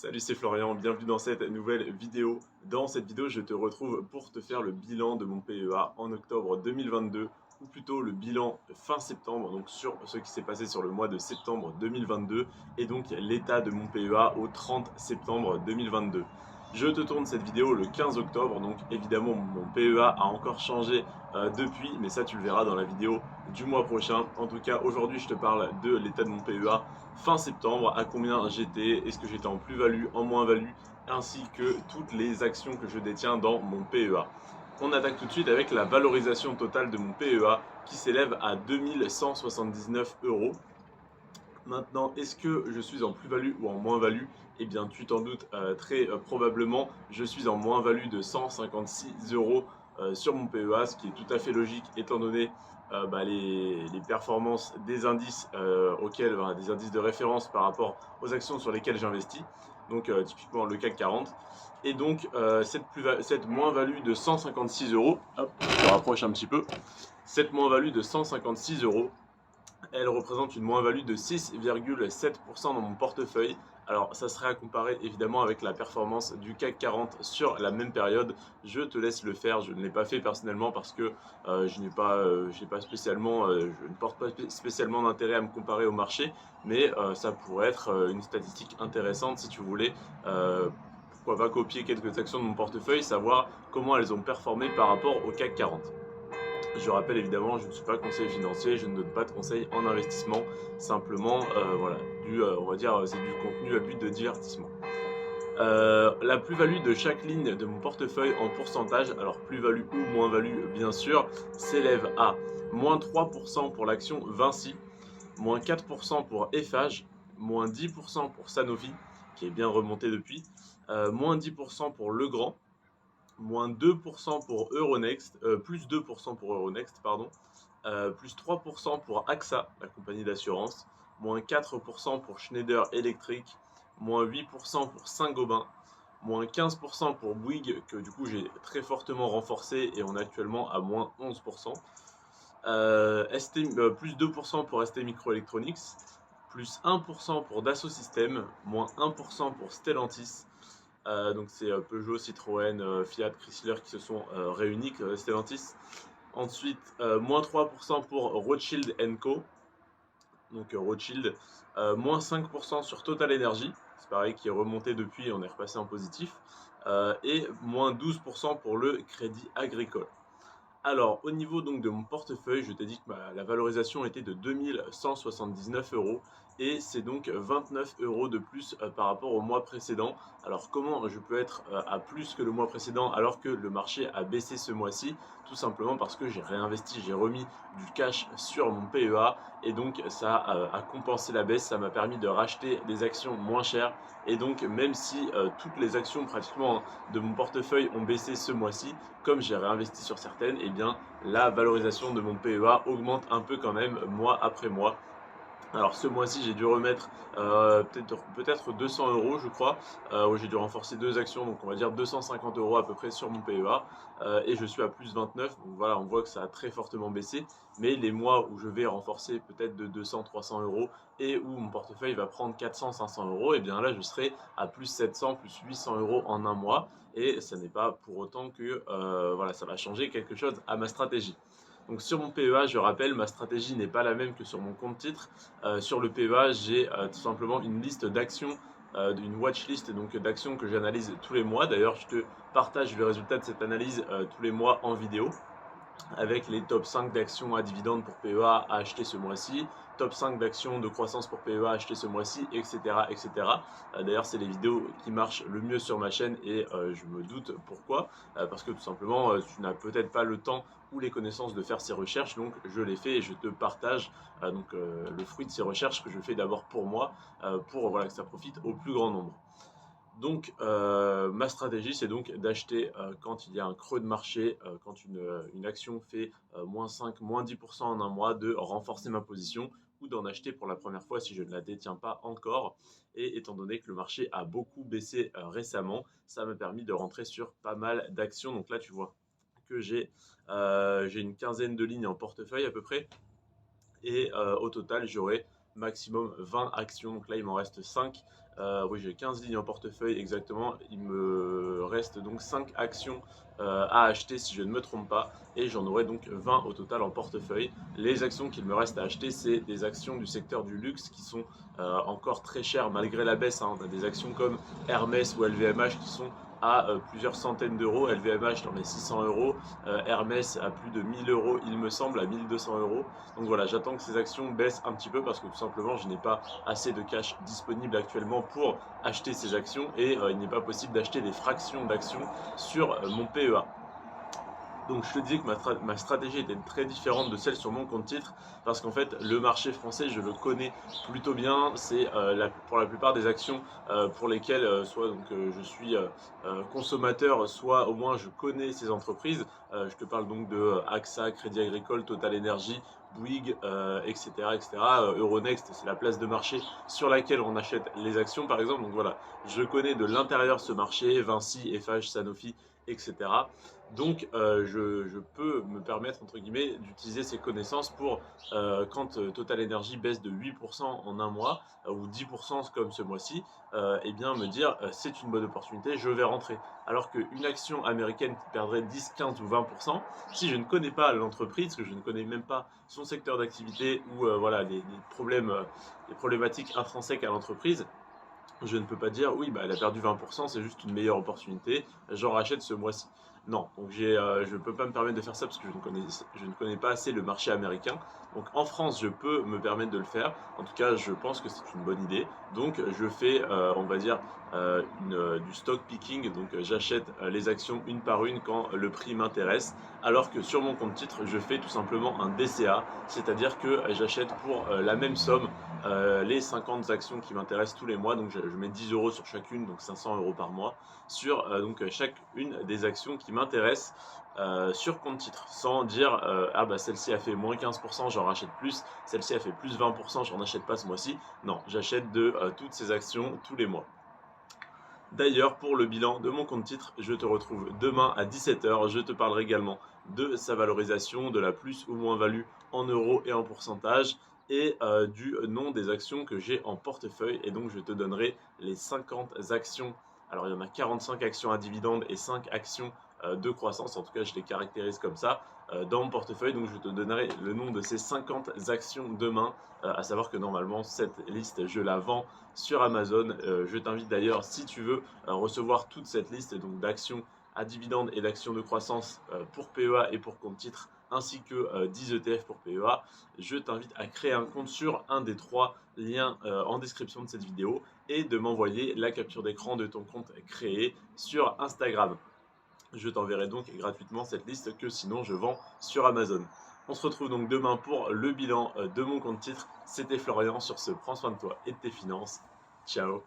Salut, c'est Florian, bienvenue dans cette nouvelle vidéo. Dans cette vidéo, je te retrouve pour te faire le bilan de mon PEA en octobre 2022, ou plutôt le bilan fin septembre, donc sur ce qui s'est passé sur le mois de septembre 2022, et donc l'état de mon PEA au 30 septembre 2022. Je te tourne cette vidéo le 15 octobre, donc évidemment mon PEA a encore changé depuis, mais ça tu le verras dans la vidéo du mois prochain. En tout cas, aujourd'hui je te parle de l'état de mon PEA fin septembre, à combien j'étais, est-ce que j'étais en plus-value, en moins-value, ainsi que toutes les actions que je détiens dans mon PEA. On attaque tout de suite avec la valorisation totale de mon PEA qui s'élève à 2179 euros. Maintenant, est-ce que je suis en plus-value ou en moins-value? Eh bien, tu t'en doutes très probablement, je suis en moins-value de 156 euros sur mon PEA, ce qui est tout à fait logique étant donné les performances des indices des indices de référence par rapport aux actions sur lesquelles j'investis, donc typiquement le CAC 40. Et donc cette moins-value de 156 euros, hop, je me rapproche un petit peu, cette moins-value de 156 euros, elle représente une moins-value de 6,7% dans mon portefeuille. Alors ça serait à comparer évidemment avec la performance du CAC 40 sur la même période. Je te laisse le faire, je ne l'ai pas fait personnellement parce que je ne porte pas spécialement d'intérêt à me comparer au marché, mais ça pourrait être une statistique intéressante si tu voulais. Pourquoi pas copier quelques actions de mon portefeuille, savoir comment elles ont performé par rapport au CAC 40. Je rappelle évidemment, je ne suis pas conseiller financier, je ne donne pas de conseils en investissement, simplement, voilà, on va dire, c'est du contenu à but de divertissement. La plus-value de chaque ligne de mon portefeuille en pourcentage, alors plus-value ou moins-value bien sûr, s'élève à moins 3% pour l'action Vinci, moins 4% pour Eiffage, moins 10% pour Sanofi, qui est bien remonté depuis, moins 10% pour Legrand, moins 2% pour Euronext, plus 2% pour Euronext, pardon, plus 3% pour AXA, la compagnie d'assurance, moins 4% pour Schneider Electric, moins 8% pour Saint-Gobain, moins 15% pour Bouygues, que du coup j'ai très fortement renforcé et on est actuellement à moins 11%, plus 2% pour ST Microelectronics, plus 1% pour Dassault Systèmes, moins 1% pour Stellantis. Donc c'est Peugeot, Citroën, Fiat, Chrysler qui se sont réunis, Stellantis. Ensuite, moins 3% pour Rothschild Co. Donc Rothschild, moins 5% sur Total Energy, c'est pareil qui est remonté depuis, on est repassé en positif, et moins 12% pour le Crédit Agricole. Alors, au niveau donc de mon portefeuille, je t'ai dit que la valorisation était de 2179 euros et c'est donc 29 euros de plus par rapport au mois précédent. Alors, comment je peux être à plus que le mois précédent alors que le marché a baissé ce mois-ci? Tout simplement parce que j'ai réinvesti, j'ai remis du cash sur mon PEA et donc ça a compensé la baisse, ça m'a permis de racheter des actions moins chères et donc même si toutes les actions pratiquement de mon portefeuille ont baissé ce mois-ci, comme j'ai réinvesti sur certaines, eh bien la valorisation de mon PEA augmente un peu quand même mois après mois. Alors ce mois-ci j'ai dû remettre peut-être 200 euros je crois, où j'ai dû renforcer deux actions, donc on va dire 250 euros à peu près sur mon PEA, et je suis à plus 29, donc voilà, on voit que ça a très fortement baissé, mais les mois où je vais renforcer peut-être de 200-300 euros et où mon portefeuille va prendre 400-500 euros, et bien là je serai à plus 700, plus 800 euros en un mois, et ça n'est pas pour autant que voilà, ça va changer quelque chose à ma stratégie. Donc sur mon PEA, je rappelle, ma stratégie n'est pas la même que sur mon compte titre. Sur le PEA, j'ai tout simplement une liste d'actions, une watchlist donc d'actions que j'analyse tous les mois. D'ailleurs, je te partage le résultat de cette analyse tous les mois en vidéo, avec les top 5 d'actions à dividendes pour PEA à acheter ce mois-ci, top 5 d'actions de croissance pour PEA à acheter ce mois-ci, etc. etc. D'ailleurs, c'est les vidéos qui marchent le mieux sur ma chaîne et je me doute pourquoi. Parce que tout simplement, tu n'as peut-être pas le temps ou les connaissances de faire ces recherches, donc je les fais et je te partage le fruit de ces recherches que je fais d'abord pour moi, pour voilà, que ça profite au plus grand nombre. Donc ma stratégie c'est donc d'acheter quand il y a un creux de marché, quand une action fait moins 5, moins 10% en un mois, de renforcer ma position ou d'en acheter pour la première fois si je ne la détiens pas encore. Et étant donné que le marché a beaucoup baissé récemment, ça m'a permis de rentrer sur pas mal d'actions. Donc là tu vois que j'ai une quinzaine de lignes en portefeuille à peu près. Et au total, j'aurai maximum 20 actions. Donc là, il m'en reste 5 Oui, j'ai 15 lignes en portefeuille exactement. Il me reste donc 5 actions à acheter si je ne me trompe pas, et j'en aurai donc 20 au total en portefeuille. Les actions qu'il me reste à acheter, c'est des actions du secteur du luxe qui sont encore très chères malgré la baisse, hein. On a des actions comme Hermès ou LVMH qui sont à plusieurs centaines d'euros, LVMH dans les 600 euros, Hermès à plus de 1000 euros, il me semble, à 1200 euros. Donc voilà, j'attends que ces actions baissent un petit peu parce que tout simplement je n'ai pas assez de cash disponible actuellement pour acheter ces actions, et il n'est pas possible d'acheter des fractions d'actions sur mon PEA. Donc je te disais que ma stratégie était très différente de celle sur mon compte titre, parce qu'en fait le marché français je le connais plutôt bien. C'est pour la plupart des actions pour lesquelles soit je suis consommateur, soit au moins je connais ces entreprises. Je te parle donc de AXA, Crédit Agricole, Total Energy, Bouygues, etc., etc. Euronext, c'est la place de marché sur laquelle on achète les actions par exemple. Donc voilà, je connais de l'intérieur ce marché, Vinci, Eiffage, Sanofi, etc. Donc je peux me permettre entre guillemets d'utiliser ces connaissances pour quand Total Energy baisse de 8% en un mois ou 10% comme ce mois-ci, et bien me dire c'est une bonne opportunité, je vais rentrer. Alors qu'une action américaine qui perdrait 10, 15 ou 20%, si je ne connais pas l'entreprise, que je ne connais même pas son secteur d'activité ou voilà les problèmes, les problématiques intrinsèques à l'entreprise, je ne peux pas dire oui, bah, elle a perdu 20%, c'est juste une meilleure opportunité, j'en rachète ce mois-ci. Non, donc je ne peux pas me permettre de faire ça parce que je ne connais pas assez le marché américain. Donc en France, je peux me permettre de le faire. En tout cas, je pense que c'est une bonne idée. Donc je fais, on va dire, du stock picking. Donc j'achète les actions une par une quand le prix m'intéresse. Alors que sur mon compte titre, je fais tout simplement un DCA, c'est-à-dire que j'achète pour la même somme les 50 actions qui m'intéressent tous les mois. Donc je mets 10 euros sur chacune, donc 500 euros par mois, sur chacune des actions qui m'intéressent sur compte titre, sans dire ah bah celle-ci a fait moins 15%, j'en rachète plus, celle-ci a fait plus 20%, j'en achète pas ce mois-ci. Non, j'achète de toutes ces actions tous les mois. D'ailleurs, pour le bilan de mon compte titre, je te retrouve demain à 17 h. Je te parlerai également de sa valorisation, de la plus ou moins value en euros et en pourcentage, et du nom des actions que j'ai en portefeuille. Et donc, je te donnerai les 50 actions. Alors, il y en a 45 actions à dividendes et 5 actions de croissance. En tout cas, je les caractérise comme ça dans mon portefeuille. Donc, je te donnerai le nom de ces 50 actions demain. À savoir que normalement, cette liste, je la vends sur Amazon. Je t'invite d'ailleurs, si tu veux recevoir toute cette liste donc d'actions à dividendes et d'actions de croissance pour PEA et pour compte titre, ainsi que 10 ETF pour PEA, je t'invite à créer un compte sur un des 3 liens en description de cette vidéo et de m'envoyer la capture d'écran de ton compte créé sur Instagram. Je t'enverrai donc gratuitement cette liste que sinon je vends sur Amazon. On se retrouve donc demain pour le bilan de mon compte titre. C'était Florian, sur ce, prends soin de toi et de tes finances. Ciao.